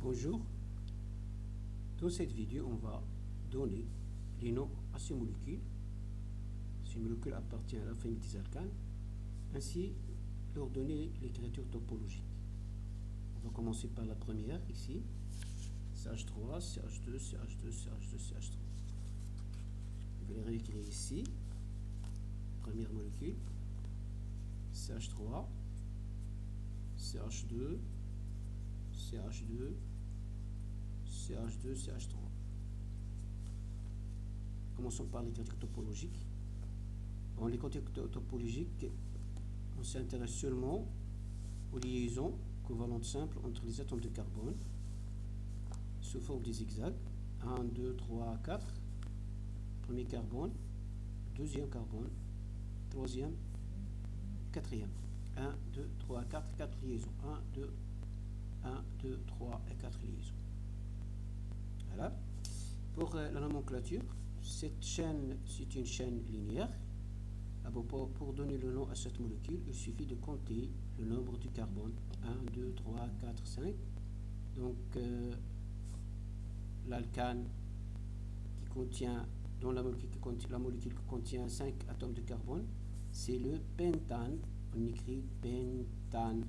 Bonjour, dans cette vidéo on va donner les noms à ces molécules. Ces molécules appartiennent à la famille des alcanes, ainsi leur donner l'écriture topologique. On va commencer par la première ici, CH3, CH2, CH2, CH2, CH3. Je vais les réécrire ici. Première molécule, CH3, CH2, CH2, CH2, CH3. Commençons par l'écriture topologique. Dans l'écriture topologique, on s'intéresse seulement aux liaisons covalentes simples entre les atomes de carbone sous forme de zigzag. 1, 2, 3, 4. Premier carbone, deuxième carbone, troisième, quatrième. 1, 2, 3, 4, 4 liaisons. 1, 2, 3 et 4 liaisons. Voilà. Pour la nomenclature, cette chaîne, c'est une chaîne linéaire. Pour donner le nom à cette molécule, il suffit de compter le nombre du carbone. 1, 2, 3, 4, 5. Donc, l'alcane qui contient, dans la molécule qui contient 5 atomes de carbone, c'est le pentane. On écrit pentane.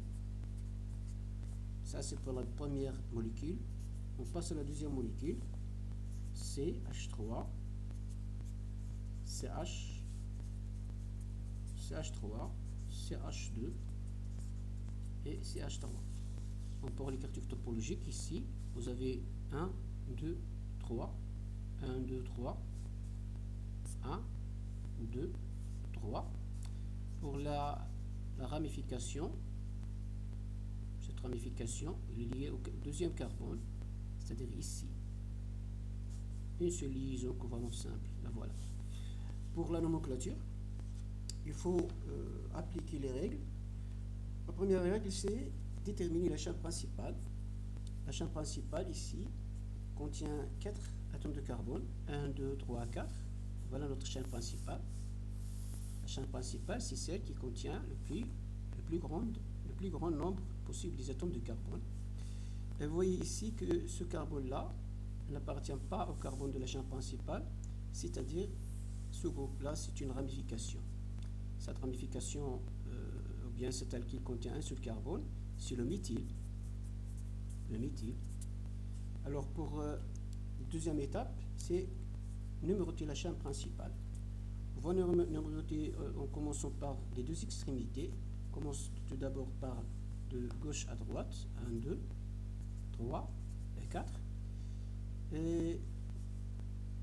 Ça, c'est pour la première molécule. On passe à la deuxième molécule. CH3, CH, CH3, CH2 et CH3. Pour l'écriture topologique, ici, vous avez 1, 2, 3, 1, 2, 3, 1, 2, 3. Pour la ramification, cette ramification est liée au deuxième carbone, c'est-à-dire ici. Une seule liaison covalente simple, la voilà. Pour la nomenclature, il faut appliquer les règles. La première règle, c'est déterminer la chaîne principale. La chaîne principale, ici, contient 4 atomes de carbone. 1, 2, 3, 4. Voilà notre chaîne principale. La chaîne principale, c'est celle qui contient le plus grand nombre possible des atomes de carbone. Et vous voyez ici que ce carbone-là n'appartient pas au carbone de la chaîne principale, c'est-à-dire ce groupe-là, c'est une ramification. Cette ramification, ou bien cet alkyle contient un seul carbone, c'est le méthyle. Le méthyle. Alors pour la deuxième étape, c'est numéroter la chaîne principale. On va numéroter en commençant par les deux extrémités. On commence tout d'abord par de gauche à droite. 1, 2, 3 et 4. Et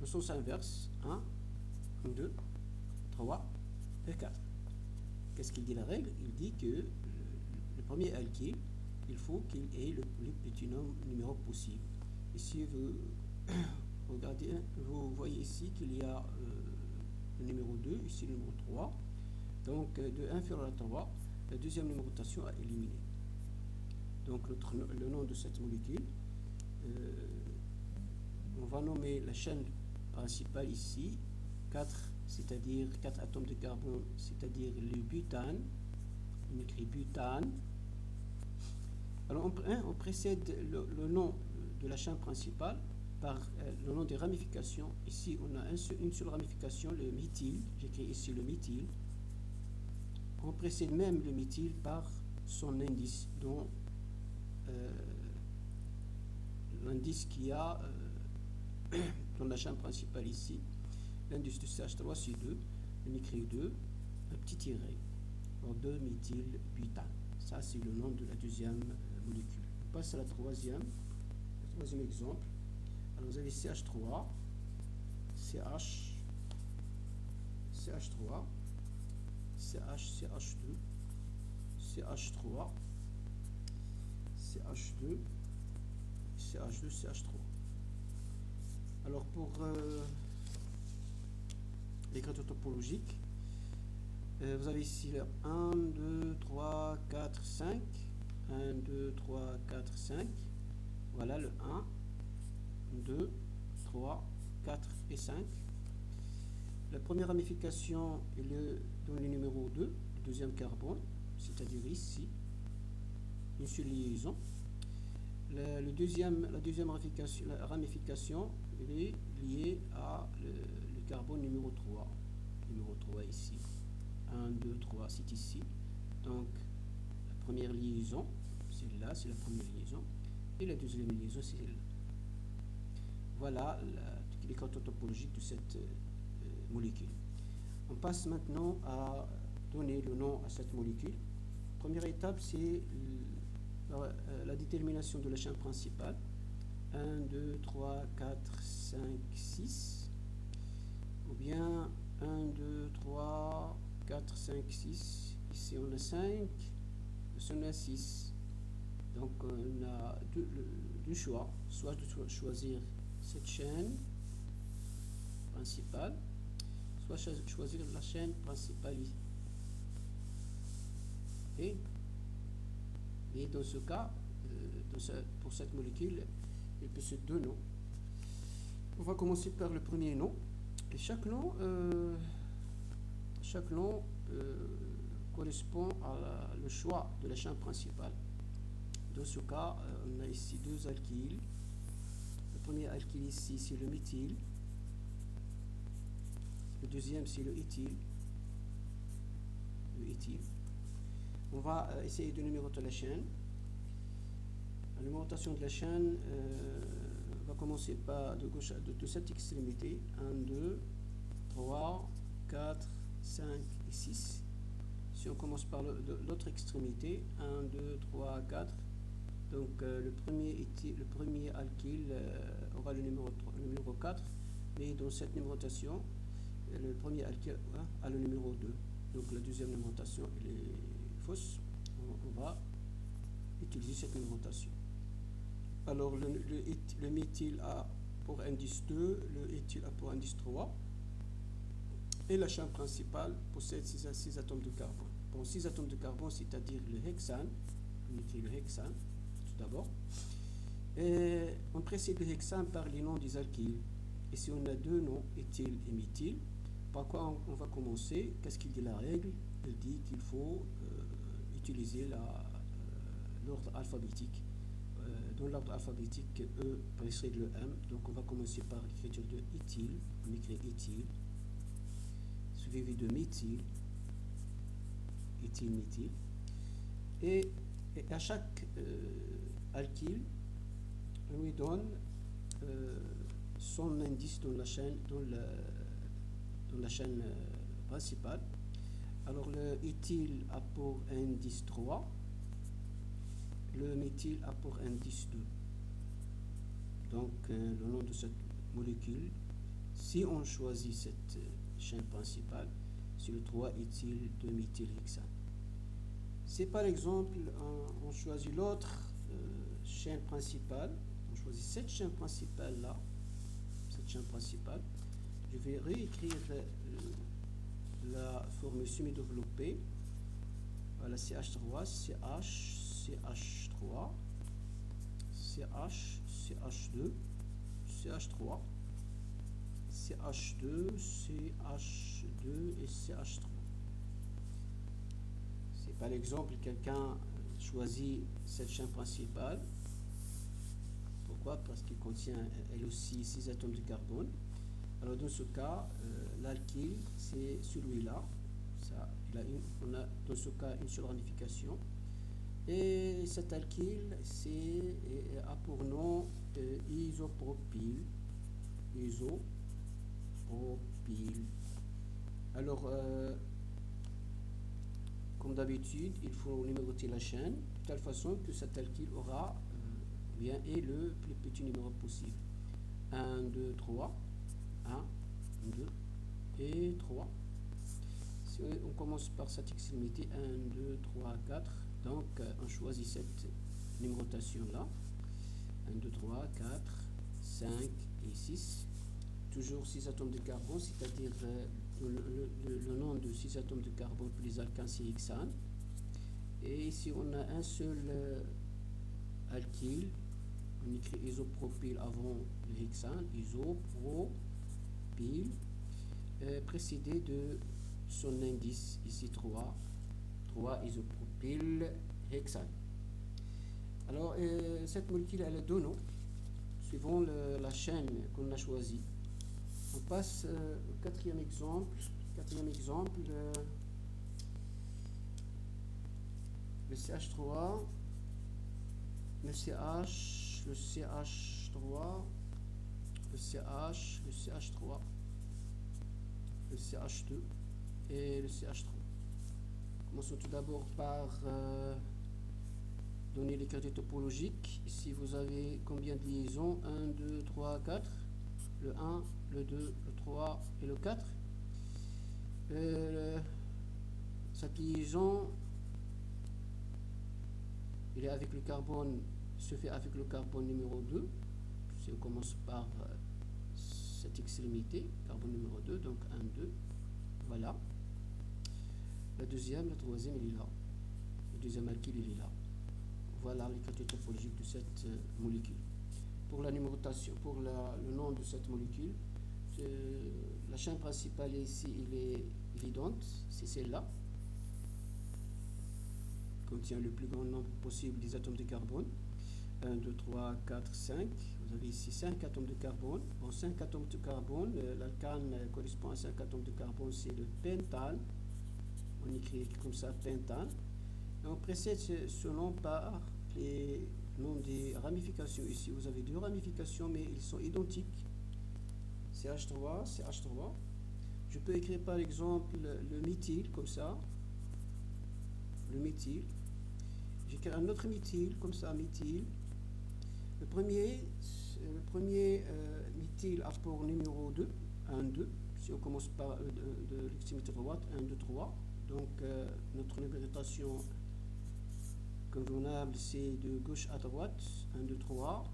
le sens inverse, 1, 2, 3 et 4. Qu'est-ce qu'il dit la règle? Il dit que le premier alkyle, il faut qu'il ait le plus petit numéro possible. Ici, vous regardez, vous voyez ici qu'il y a le numéro 2, ici le numéro 3. Donc, de inférieur à 3, la deuxième numérotation à éliminer. Donc, le nom de cette molécule, on va nommer la chaîne principale ici 4, c'est-à-dire 4 atomes de carbone, c'est-à-dire le butane. On écrit butane. Alors on précède le nom de la chaîne principale par le nom des ramifications. Ici on a une seule ramification, le méthyle. J'écris ici le méthyle. On précède même le méthyle par son indice, dont l'indice qui a dans la chaîne principale ici. L'indice de CH3 c'est 2, on écrit 2, un petit tiret. Alors 2-méthylbutane. Ça c'est le nom de la deuxième molécule. On passe à le troisième exemple. Alors vous avez CH3, CH, CH3, CH, CH2, CH3, CH2, CH2, CH3. Alors pour l'écriture topologique, vous avez ici le 1, 2, 3, 4, 5. 1, 2, 3, 4, 5. Voilà le 1, 2, 3, 4 et 5. La première ramification est dans le numéro 2, le deuxième carbone, c'est-à-dire ici, une seule liaison. la deuxième ramification est liée à le carbone numéro 3. Numéro 3 ici. 1, 2, 3, c'est ici. Donc, la première liaison, c'est là, c'est la première liaison. Et la deuxième liaison, c'est là. Voilà les cartes topologiques de cette molécule. On passe maintenant à donner le nom à cette molécule. Première étape, c'est la détermination de la chaîne principale. 1, 2, 3, 4, 5, 6. Ou bien 1, 2, 3, 4, 5, 6. Ici on a 5. Ici on a 6. Donc on a deux choix. Soit de choisir cette chaîne principale, soit choisir la chaîne principale ici. Et dans ce cas, pour cette molécule, il peut se deux noms. On va commencer par le premier nom. Et chaque nom correspond à le choix de la chaîne principale. Dans ce cas, on a ici deux alkyles. Le premier alkyle ici, c'est le méthyle. Le deuxième, c'est le éthyle. On va essayer de numéroter la chaîne. La numérotation de la chaîne va commencer par de cette extrémité. 1, 2, 3, 4, 5 et 6. Si on commence par l'autre extrémité, 1, 2, 3, 4. Donc le premier alkyle aura le numéro 4. Mais dans cette numérotation, le premier alkyle a le numéro 2. Donc la deuxième numérotation elle est fausse. On va utiliser cette numérotation. Alors le méthyle a pour indice 2, le éthyle a pour indice 3. Et la chaîne principale possède 6 atomes de carbone. Bon, 6 atomes de carbone, c'est-à-dire le hexane. On écrit le hexane tout d'abord. Et on précède le hexane par les noms des alkyles. Et si on a deux noms, éthyle et méthyle, par quoi on va commencer? Qu'est-ce qu'il dit la règle? Elle dit qu'il faut utiliser l'ordre alphabétique. Dans l'ordre alphabétique, E précède le M. Donc on va commencer par l'écriture de éthyle. On écrit éthyle. Suivi de méthyle. Éthyle, méthyle. Et à chaque alkyle, on lui donne son indice dans la chaîne, principale. Alors le éthyle a pour indice 3, le méthyle a pour indice 2. Donc le nom de cette molécule, si on choisit cette chaîne principale, c'est le 3-éthyl 2-méthylhexane. Si par exemple on choisit l'autre chaîne principale, on choisit cette chaîne principale là, je vais réécrire la formule semi-développée. Voilà, CH3, CH, CH3, CH, CH2, CH3, CH2, CH2 et CH3. Si par exemple quelqu'un choisit cette chaîne principale, pourquoi? Parce qu'il contient elle aussi 6 atomes de carbone. Alors dans ce cas, l'alkyle c'est celui-là. On a dans ce cas une seule ramification. Et cet alkyle a pour nom isopropyl. Alors, comme d'habitude, il faut numéroter la chaîne de telle façon que cet alkyle aura et le plus petit numéro possible. 1, 2, 3. 1, 2 et 3. Si on commence par cette extrémité, 1, 2, 3, 4. Donc, on choisit cette numérotation là. 1, 2, 3, 4, 5 et 6. Toujours 6 atomes de carbone, c'est-à-dire le nom de 6 atomes de carbone pour les alcanes, c'est hexane. Et ici, on a un seul alkyle. On écrit isopropyl avant le hexane, isopropyl, précédé de son indice, ici 3 isopropyl hexane. Alors, cette molécule, elle a deux noms, suivant la chaîne qu'on a choisie. On passe au quatrième exemple. Le CH3, le CH, le CH3, le CH, le CH3, le CH2 et le CH3. Commençons tout d'abord par donner les quartiers topologiques. Ici, vous avez combien de liaisons? 1, 2, 3, 4. Le 1, le 2, le 3 et le 4. Cette liaison, il est avec le carbone, se fait avec le carbone numéro 2. Si on commence par cette extrémité, carbone numéro 2, donc 1, 2. Voilà. La deuxième, la troisième, il est là. Le deuxième alkyle, il est là. Voilà les quartiers topologiques de cette molécule. Pour la numérotation, pour le nom de cette molécule, la chaîne principale ici, il est évidente, c'est celle-là. Contient le plus grand nombre possible des atomes de carbone. 1, 2, 3, 4, 5. Vous avez ici 5 atomes de carbone. Bon, 5 atomes de carbone, l'alcane correspond à 5 atomes de carbone, c'est le pentane. On écrit comme ça, pentane. Et on précède ce nom par les noms des ramifications. Ici, vous avez deux ramifications, mais ils sont identiques. CH3, CH3. Je peux écrire par exemple le méthyle, comme ça. Le méthyle. J'écris un autre méthyle, comme ça, méthyle. Le premier méthyle a pour numéro 2, 1, 2. Si on commence par de l'extrémité droite, 1, 2, 3. Donc, notre numérotation convenable, c'est de gauche à droite, 1, 2, 3,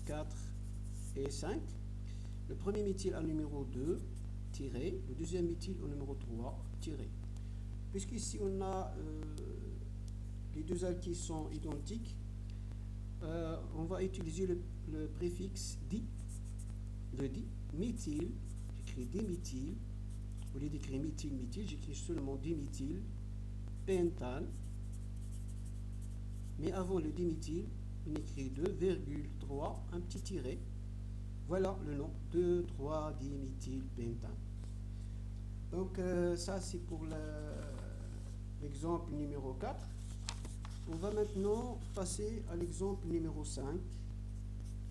4 et 5. Le premier méthyle a numéro 2, tiré. Le deuxième méthyle au numéro 3, tiré. Puisqu'ici, on a les deux alkyles sont identiques, on va utiliser le préfixe di, le di, méthyle, j'écris diméthyle, au lieu d'écrire méthyle, méthyle, j'écris seulement diméthyle, pentane, mais avant le diméthyle, on écrit 2,3, un petit tiret, voilà le nom, 2, 3, diméthyle, pentane. Donc ça c'est pour l'exemple numéro 4. On va maintenant passer à l'exemple numéro 5.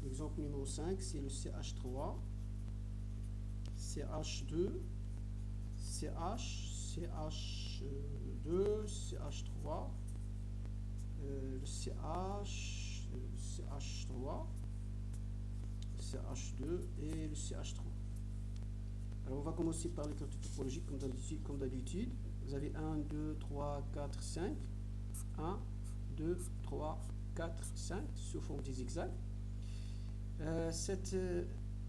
L'exemple numéro 5, c'est le CH3, CH2, CH, CH2, CH3, le CH, le CH3, CH2 et le CH3. Alors on va commencer par les quartiers topologiques comme d'habitude. Vous avez 1, 2, 3, 4, 5. 1, 2, 3, 4, 5 sous forme des zigzags. Cette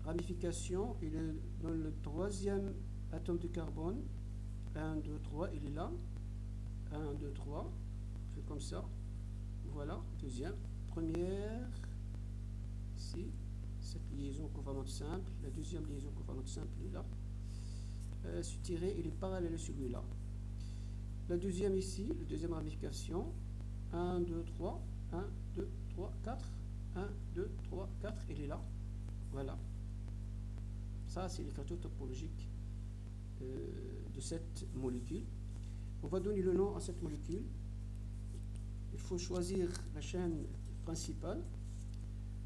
ramification, il est dans le troisième atome de carbone. 1, 2, 3, il est là. 1, 2, 3. Je fais comme ça. Voilà, deuxième. Première, ici. Cette liaison covalente simple. La deuxième liaison covalente simple est là. Ce tiré, il est parallèle à celui-là. La deuxième ici, la deuxième ramification. 1, 2, 3. 1, 2, 3, 4. 1, 2, 3, 4. Il est là. Voilà. Ça, c'est l'écriture topologique de cette molécule. On va donner le nom à cette molécule. Il faut choisir la chaîne principale.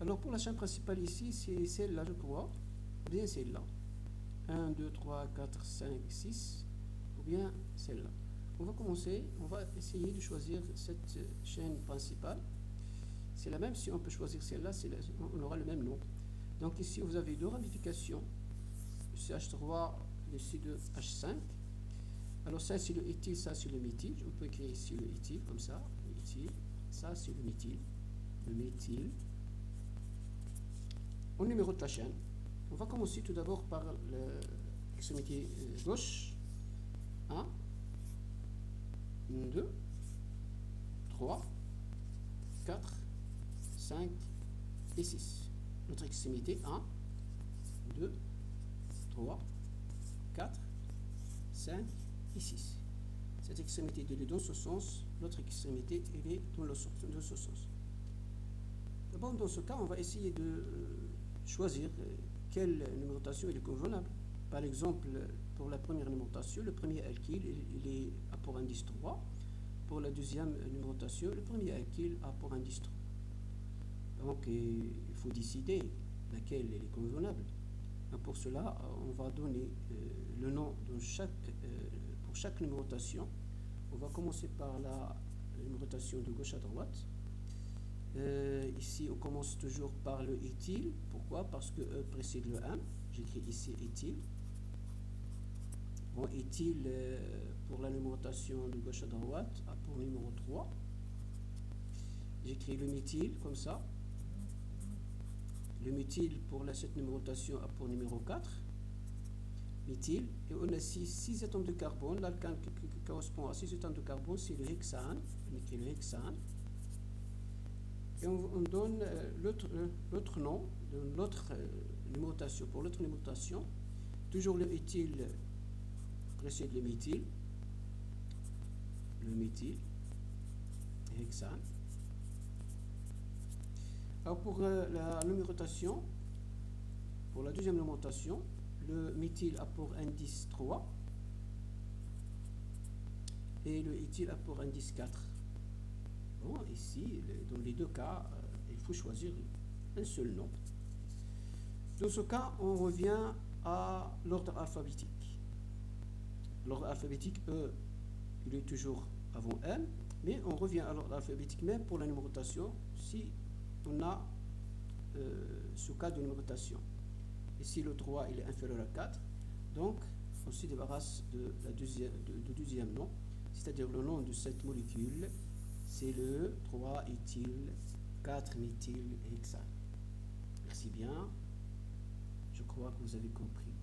Alors, pour la chaîne principale ici, c'est celle-là, je crois. Ou bien celle-là. 1, 2, 3, 4, 5, 6. Ou bien celle-là. On va commencer. On va essayer de choisir cette chaîne principale. C'est la même. Si on peut choisir celle-là, on aura le même nom. Donc ici, vous avez deux ramifications. Le CH3 et le C2H5. Alors ça, c'est le éthyle, ça, c'est le méthyle. On peut écrire ici le éthyle, comme ça. Le éthyle. Ça, c'est le méthyle. Le méthyle. On numérote la chaîne. On va commencer tout d'abord par l'extrémité gauche. 1, 2, 3, 4, 5 et 6. Notre extrémité 1, 2, 3, 4, 5 et 6. Cette extrémité elle est dans ce sens, l'autre extrémité elle est dans ce sens. Donc dans ce cas, on va essayer de choisir quelle numérotation est convenable. Par exemple, pour la première numérotation, le premier alkyle il est a pour indice 3. Pour la deuxième numérotation, le premier alkyle a pour indice 3. Donc il faut décider laquelle est convenable. Et pour cela, on va donner le nom de pour chaque numérotation. On va commencer par la numérotation de gauche à droite. Ici, on commence toujours par le éthyle. Pourquoi? Parce que E précède le M. J'écris ici éthyle. Bon, éthyle, pour la numérotation de gauche à droite, a pour numéro 3. J'écris le méthyle comme ça. Le méthyle pour cette numérotation a pour numéro 4. Méthyle. Et on a 6 atomes de carbone. L'alcane qui correspond à 6 atomes de carbone, c'est le hexane. On écrit le hexane. Et on donne l'autre nom de l'autre numérotation. Pour l'autre numérotation, toujours le éthyle précède le méthyle, hexane. Alors pour la numérotation, pour la deuxième numérotation, le méthyle a pour indice 3 et le éthyle a pour indice 4. Bon, ici, dans les deux cas, il faut choisir un seul nom. Dans ce cas, on revient à l'ordre alphabétique. L'ordre alphabétique, E, il est toujours avant M, mais on revient à l'ordre alphabétique même pour la numérotation si on a ce cas de numérotation. Ici, le 3 il est inférieur à 4, donc on se débarrasse de deuxième nom, c'est-à-dire le nom de cette molécule, c'est le 3-éthyl 4-méthylhexane. Merci bien, je crois que vous avez compris.